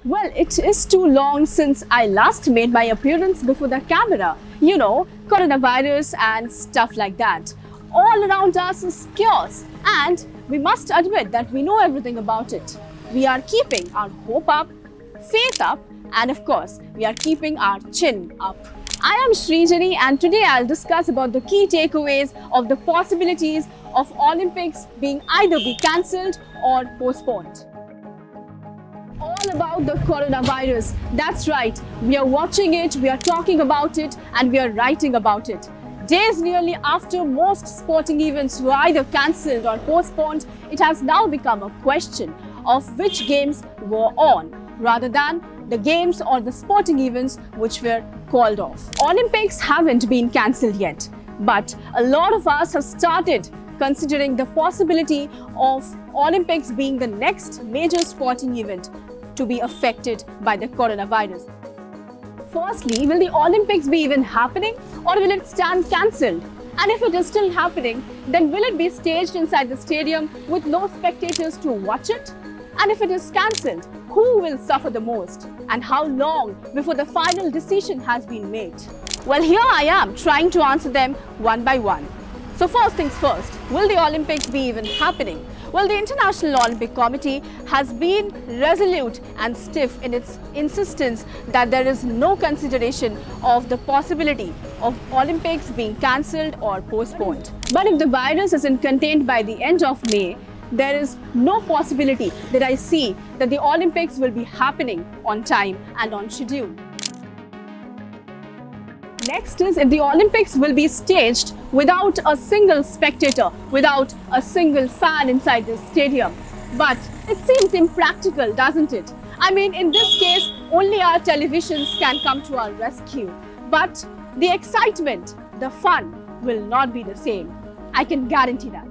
Well, it is too long since I last made my appearance before the camera. You know, coronavirus and stuff like that. All around us is chaos, and we must admit that we know everything about it. We are keeping our hope up, faith up, and of course, we are keeping our chin up. I am Srijani, and today I'll discuss about the key takeaways of the possibilities of Olympics being either be cancelled or postponed. All about the coronavirus. That's right, we are watching it, we are talking about it, and we are writing about it. Days nearly after most sporting events were either cancelled or postponed, it has now become a question of which games were on rather than the games or the sporting events which were called off. Olympics haven't been cancelled yet, but a lot of us have started considering the possibility of Olympics being the next major sporting event to be affected by the coronavirus. Firstly, will the Olympics be even happening, or will it stand cancelled? And if it is still happening, then will it be staged inside the stadium with no spectators to watch it? And if it is cancelled, who will suffer the most? And how long before the final decision has been made? Well, here I am trying to answer them one by one. So first things first, will the Olympics be even happening? Well, the International Olympic Committee has been resolute and stiff in its insistence that there is no consideration of the possibility of Olympics being cancelled or postponed. But if the virus isn't contained by the end of May, there is no possibility that I see that the Olympics will be happening on time and on schedule. Next is if the Olympics will be staged without a single spectator, without a single fan inside the stadium. But it seems impractical, doesn't it? I mean, in this case, only our televisions can come to our rescue. But the excitement, the fun will not be the same. I can guarantee that.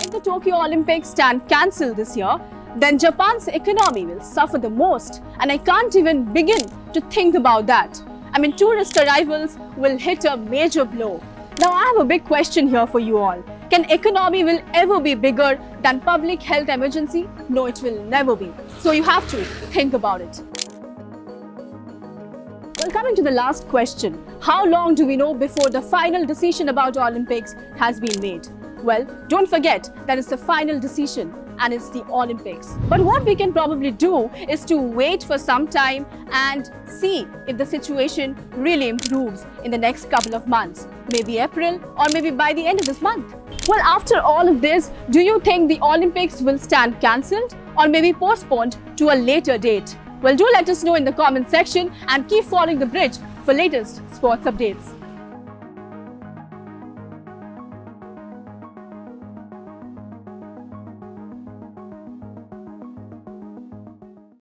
If the Tokyo Olympics stand cancelled this year, then Japan's economy will suffer the most, and I can't even begin to think about that. I mean, tourist arrivals will hit a major blow. Now, I have a big question here for you all. Can economy will ever be bigger than public health emergency? No, it will never be. So you have to think about it. Well, coming to the last question, how long do we know before the final decision about Olympics has been made? Well, don't forget that it's the final decision and it's the Olympics. But what we can probably do is to wait for some time and see if the situation really improves in the next couple of months, maybe April or maybe by the end of this month. Well, after all of this, do you think the Olympics will stand cancelled or maybe postponed to a later date? Well, do let us know in the comment section and keep following The Bridge for latest sports updates.